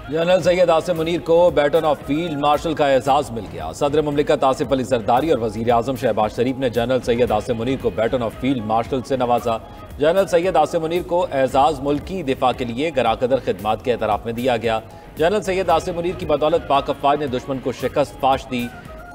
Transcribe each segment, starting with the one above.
General Syed Asim Munir को baton of field marshal का एजाज मिल गया। सदर मुमलिकत आसिफ अली जरदारी और वजीर आजम शहबाज शरीफ ने जनरल सैयद आसिम मुनीर को बैटन ऑफ फील्ड मार्शल से नवाजा। जनरल सैयद आसिम मुनीर को एजाज मुल्की दिफा के लिए गराकदर खिदमात के एतराफ में दिया गया। जनरल सैयद आसिम मुनीर की बदौलत पाक अफवाज ने दुश्मन को शिकस्त फाश दी।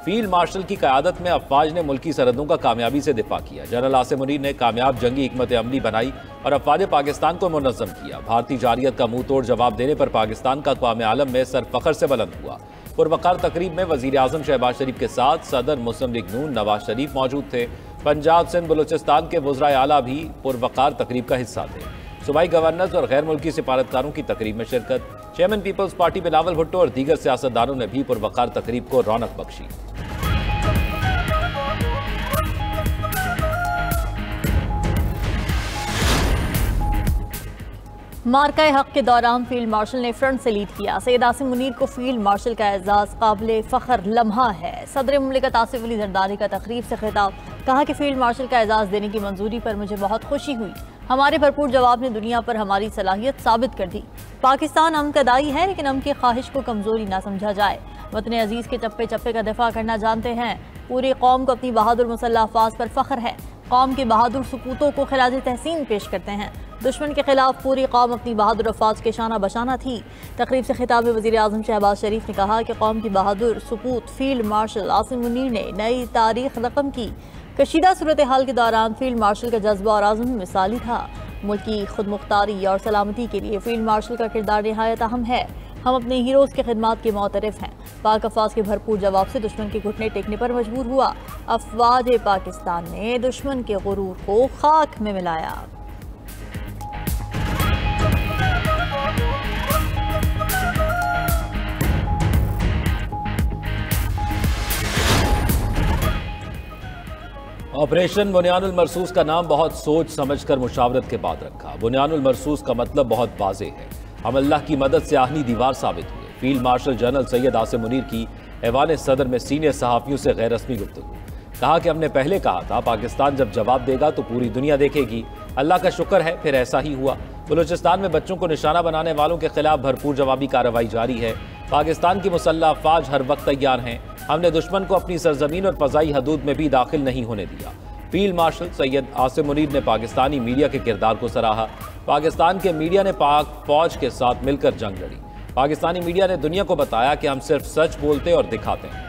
फील्ड मार्शल की क़यादत में अफवाज ने मुल्की सरहदों का कामयाबी से दिफा किया। जनरल आसिम मुनीर ने कामयाब जंगी हिकमत अमली बनाई और अफवाज पाकिस्तान को मुनज़्ज़म किया। भारतीय जारियत का मुंह तोड़ जवाब देने पर पाकिस्तान का क़ौम आलम में सर फखर से बुलंद हुआ। पुरवकार तकरीब में वजीर आजम शहबाज शरीफ के साथ सदर मुस्लिम लीग नून नवाज शरीफ मौजूद थे। पंजाब सिंध बलूचिस्तान के वज़राए आला भी पुरवकार तकरीब का हिस्सा थे। सूबाई गवर्नर्स और गैर मुल्की सिफारतकारों की तकरीब में शिरकत। चेयरमैन पीपल्स पार्टी बिलावल भुट्टो और दीगर सियासतदानों ने भी पुरवकार तकरीब को रौनक बख्शी। मार्का हक के दौरान फील्ड मार्शल ने फ्रंट से लीड किया। सैयद आसिम मुनीर को फील्ड मार्शल का एजाज काबिल फ़ख्र लम्हा है। सदर मुमलिकत आसिफ अली जरदारी का तकरीब से खिताब। कहा कि फील्ड मार्शल का एजाज देने की मंजूरी पर मुझे बहुत खुशी हुई। हमारे भरपूर जवाब ने दुनिया पर हमारी सलाहियत साबित कर दी। पाकिस्तान अमन का दाई है, लेकिन अमन की ख्वाहिश को कमजोरी ना समझा जाए। वतन अजीज के चप्पे चप्पे का दिफा करना जानते हैं। पूरी कौम को अपनी बहादुर मुसल्लह अफवाज पर फख्र है। कौम के बहादुर सपूतों को खिराज तहसीन पेश करते हैं। दुश्मन के खिलाफ पूरी कौम अपनी बहादुर अफवाज के शाना बशाना थी। तकरीब से खिताब में वज़ीर आज़म शहबाज शरीफ ने कहा कि कौम की बहादुर सपूत फील्ड मार्शल आसिम मुनीर ने नई तारीख रकम की। कशीदा सूरत हाल के दौरान फील्ड मार्शल का जज्बा और आज़म मिसाली था। मुल्क की खुद मुख्तारी और सलामती के लिए फील्ड मार्शल का किरदार निहायत अहम है। हम अपने हीरोज़ के खिदमात के मोतरफ हैं। पाक अफवाज के भरपूर जवाब से दुश्मन के घुटने टेकने पर मजबूर हुआ। अफवाज पाकिस्तान ने दुश्मन के गुरूर को खाक में मिलाया। ऑपरेशन बुनियानुल मरसूस का नाम बहुत सोच समझकर मुशावरत के बाद रखा। बुनियानुल मरसूस का मतलब बहुत वाज़ेह है। हम अल्लाह की मदद से आहनी दीवार साबित हुए। Field marshal general Syed Asim Munir की ऐवान सदर में सीनियर सहाफ़ियों से गैर रस्मी गुफ्तगू। कहा कि हमने पहले कहा था पाकिस्तान जब जवाब देगा तो पूरी दुनिया देखेगी। अल्लाह का शुक्र है फिर ऐसा ही हुआ। बलूचिस्तान में बच्चों को निशाना बनाने वालों के खिलाफ भरपूर जवाबी कार्रवाई जारी है। पाकिस्तान की मुसल्लह अफवाज हर वक्त तैयार हैं। हमने दुश्मन को अपनी सरजमीन और फ़ज़ाई हदूद में भी दाखिल नहीं होने दिया। फील्ड मार्शल सैयद आसिम मुनीर ने पाकिस्तानी मीडिया के किरदार को सराहा। पाकिस्तान के मीडिया ने पाक फौज के साथ मिलकर जंग लड़ी। पाकिस्तानी मीडिया ने दुनिया को बताया कि हम सिर्फ सच बोलते और दिखाते हैं।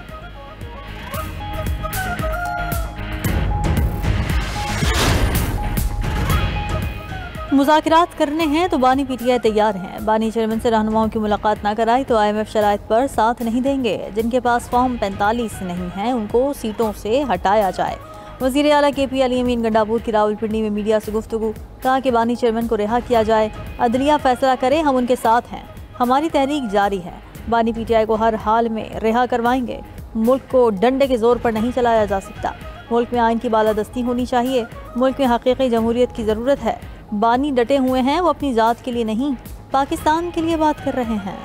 मुज़ाकरात करने हैं तो बानी पीटीआई तैयार हैं। बानी चेयरमैन से रहनुमाओं की मुलाकात ना कराई तो IMF शराइत पर साथ नहीं देंगे। जिनके पास फॉर्म 45 नहीं है उनको सीटों से हटाया जाए। वज़ीर आला KP अली अमीन गंडापुर की रावलपिंडी में मीडिया से गुफ्तगू। कहा कि बानी चेयरमैन को रिहा किया जाए। अदलिया फैसला करे, हम उनके साथ हैं। हमारी तहरीक जारी है। बानी PTI को हर हाल में रिहा करवाएंगे। मुल्क को डंडे के जोर पर नहीं चलाया जा सकता। मुल्क में आइन की बालादस्ती होनी चाहिए। मुल्क में हकीकी जमहूरियत की ज़रूरत है। बानी डटे हुए हैं, वो अपनी ज़ात के लिए नहीं पाकिस्तान के लिए बात कर रहे हैं।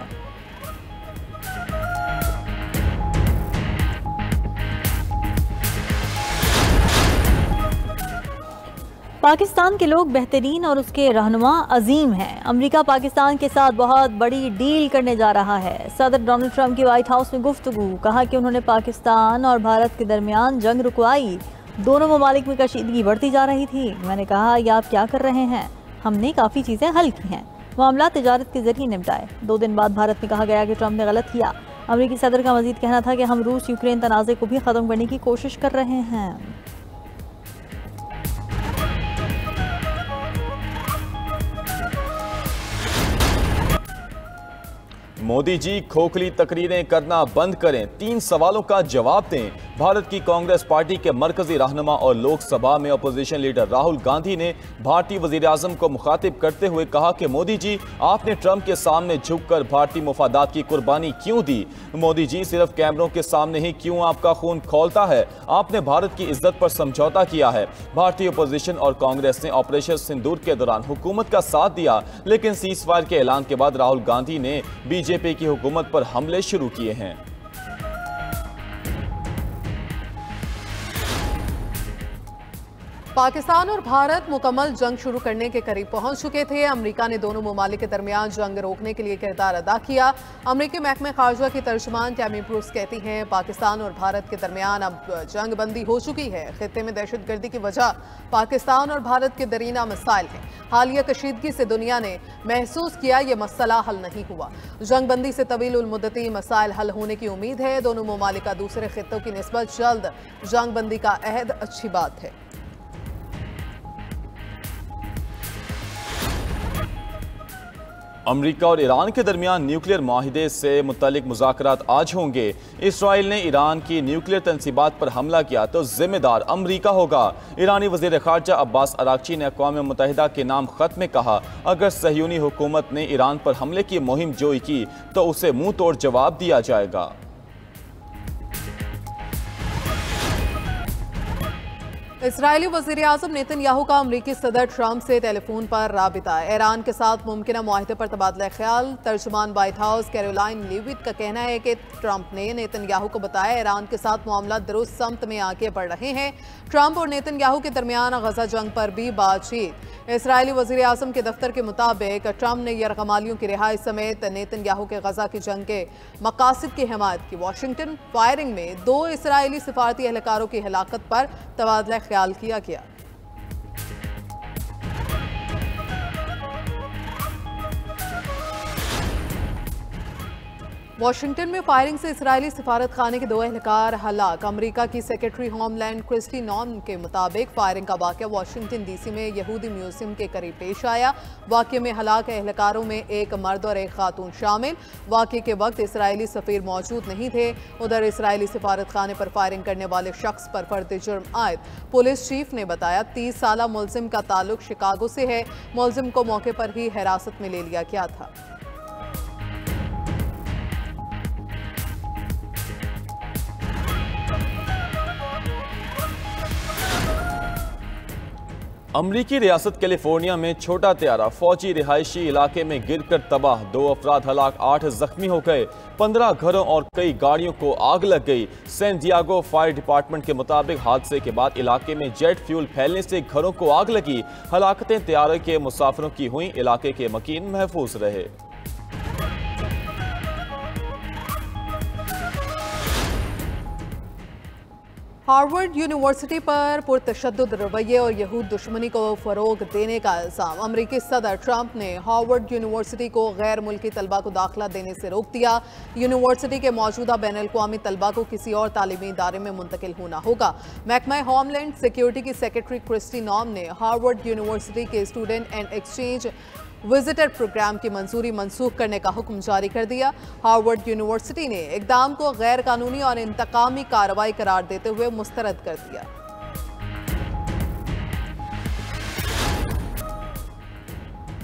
पाकिस्तान के लोग बेहतरीन और उसके रहनुमा अजीम हैं। अमेरिका पाकिस्तान के साथ बहुत बड़ी डील करने जा रहा है। सदर डोनाल्ड ट्रंप की व्हाइट हाउस में गुफ्तगू। कहा कि उन्होंने पाकिस्तान और भारत के दरमियान जंग रुकवाई। दोनों ममालिक में कशीदगी बढ़ती जा रही थी। मैंने कहा ये आप क्या कर रहे हैं? हमने काफ़ी चीज़ें हल की हैं। मामला तिजारत के जरिए निपटाए। 2 दिन बाद भारत में कहा गया कि ट्रंप ने गलत किया। अमेरिकी सदर का मजीद कहना था कि हम रूस यूक्रेन तनाज़े को भी ख़त्म करने की कोशिश कर रहे हैं। मोदी जी खोखली तकरीरें करना बंद करें, 3 सवालों का जवाब दें। भारत की कांग्रेस पार्टी के मरकजी रहनुमा और लोकसभा में अपोजिशन लीडर राहुल गांधी ने भारतीय वजीर आजम को मुखातिब करते हुए कहा कि मोदी जी आपने ट्रंप के सामने झुककर भारतीय मुफादात की कुर्बानी क्यों दी? मोदी जी सिर्फ कैमरों के सामने ही क्यों आपका खून खौलता है? आपने भारत की इज्जत पर समझौता किया है। भारतीय अपोजिशन और कांग्रेस ने ऑपरेशन सिंदूर के दौरान हुकूमत का साथ दिया, लेकिन सीज़फायर के ऐलान के बाद राहुल गांधी ने बीजेपी की हुकूमत पर हमले शुरू किए हैं। पाकिस्तान और भारत मुकम्मल जंग शुरू करने के करीब पहुंच चुके थे। अमेरिका ने दोनों ममालिक के दरमियान जंग रोकने के लिए किरदार अदा किया। अमेरिकी महकमे खारजा की तर्जुमान टैमी ब्रूस कहती हैं, पाकिस्तान और भारत के दरमियान अब जंग बंदी हो चुकी है। खित्ते में दहशतगर्दी की वजह पाकिस्तान और भारत के दरीना मसाइल हैं। हालिया कशीदगी से दुनिया ने महसूस किया ये मसला हल नहीं हुआ। जंग बंदी से तवील उल मुद्दती मसाइल हल होने की उम्मीद है। दोनों ममालिक का दूसरे खित्तों की निस्बत जल्द जंग बंदी का अहद अच्छी बात है। अमेरिका और ईरान के दरमियान न्यूक्लियर माहिदे से मुतल्लिक मुज़ाकरात आज होंगे। इसराइल ने ईरान की न्यूक्लियर तंसीबात पर हमला किया तो जिम्मेदार अमेरिका होगा। ईरानी वज़ीर ख़ारजा अब्बास अरागची ने अक़वाम मुत्तहिदा के नाम ख़त में कहा, अगर सहयूनी हुकूमत ने ईरान पर हमले की मुहिम जोई की तो उसे मुंह तोड़ जवाब दिया जाएगा। इसराइली वज़ीर आज़म नेतन्याहू का अमरीकी सदर ट्रंप से टेलीफोन पर राबिता। ईरान के साथ मुमकिन माहिदे पर तबादला ख्याल। तर्जुमान व्हाइट हाउस कैरोलाइन लीविट का कहना है कि ट्रंप ने नेतन्याहू को बताया ईरान के साथ मामला दुरुस्त समत में आगे बढ़ रहे हैं। ट्रंप और नेतन्याहू के दरमियान गजा जंग पर भी बातचीत। इसराइली वज़ीर आज़म के दफ्तर के मुताबिक ट्रंप ने यरगमालियों की रिहाई समेत नेतन्याहू के गजा की जंग के मकासद की हिमायत की। वाशिंगटन फायरिंग में 2 इसराइली सिफारती एहलकारों की हिलाकत पर तबादला ख्याल किया गया। वाशिंगटन में फायरिंग से इसराइली सिफारत खाने के 2 एहलकार हलाक। अमेरिका की सेक्रेटरी होमलैंड क्रिस्टी नॉन के मुताबिक फायरिंग का वाक़या वाशिंगटन डीसी में यहूदी म्यूजियम के करीब पेश आया। वाक़े में हलाक एहलकारों में एक मर्द और एक खातून शामिल। वाक़े के वक्त इसराइली सफ़ीर मौजूद नहीं थे। उधर इसराइली सिफारत खाने पर फायरिंग करने वाले शख्स पर फर्द जुर्म आयद। पुलिस चीफ ने बताया 30 साला मुलजिम का ताल्लुक शिकागो से है। मुलजिम को मौके पर ही हिरासत में ले लिया गया था। अमरीकी रियासत कैलिफोर्निया में छोटा त्यारा फौजी रिहायशी इलाके में गिरकर तबाह। 2 अफराद हलाक, 8 जख्मी हो गए। 15 घरों और कई गाड़ियों को आग लग गई। सैन डियागो फायर डिपार्टमेंट के मुताबिक हादसे के बाद इलाके में जेट फ्यूल फैलने से घरों को आग लगी। हलाकतें त्यारे के मुसाफिरों की हुई। इलाके के मकीन महफूज रहे। हार्वर्ड यूनिवर्सिटी पर पुरतशद्दुद रवैये और यहूद दुश्मनी को फ़रोग देने का इल्ज़ाम। अमरीकी सदर ट्रंप ने हार्वर्ड यूनिवर्सिटी को गैर मुल्की तलबा को दाखिला देने से रोक दिया। यूनिवर्सिटी के मौजूदा बैन अल-अक़वामी तलबा को किसी और तालीमी इदारे में मुंतकिल होना होगा। महकमा होमलैंड सिक्योरिटी की सेक्रेटरी क्रिस्टी नॉम ने हार्वर्ड यूनिवर्सिटी के student and exchange visitor program की मंजूरी मनसूख करने का हुक्म जारी कर दिया। हार्वर्ड यूनिवर्सिटी ने इक़दाम को गैर कानूनी और इंतकामी कार्रवाई करार देते हुए मुस्तरद कर दिया।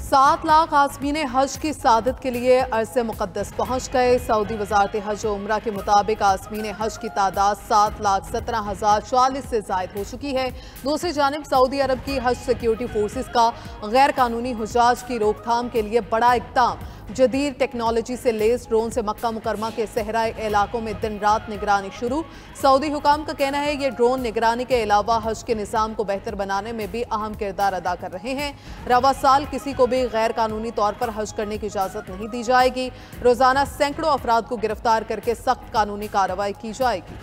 7 लाख आज़मीन हज की सादत के लिए अर्ज़ मुक़द्दस पहुँच गए। सऊदी वज़ारत हज और उम्रा के मुताबिक आज़मीन हज की तादाद 7,17,040 से ज़ायद हो चुकी है। दूसरी जानिब सऊदी अरब की हज सिक्योरिटी फोर्सेस का गैर कानूनी हुज्जाज की रोकथाम के लिए बड़ा इक़दाम। जदीद टेक्नोलॉजी से लेस ड्रोन से मक्का मुकरमा के सहराई इलाकों में दिन रात निगरानी शुरू। सऊदी हुकाम का कहना है ये ड्रोन निगरानी के अलावा हज के निज़ाम को बेहतर बनाने में भी अहम किरदार अदा कर रहे हैं। रवा साल किसी को भी गैर कानूनी तौर पर हज करने की इजाज़त नहीं दी जाएगी। रोज़ाना सैकड़ों अफराद को गिरफ्तार करके सख्त कानूनी कार्रवाई की जाएगी।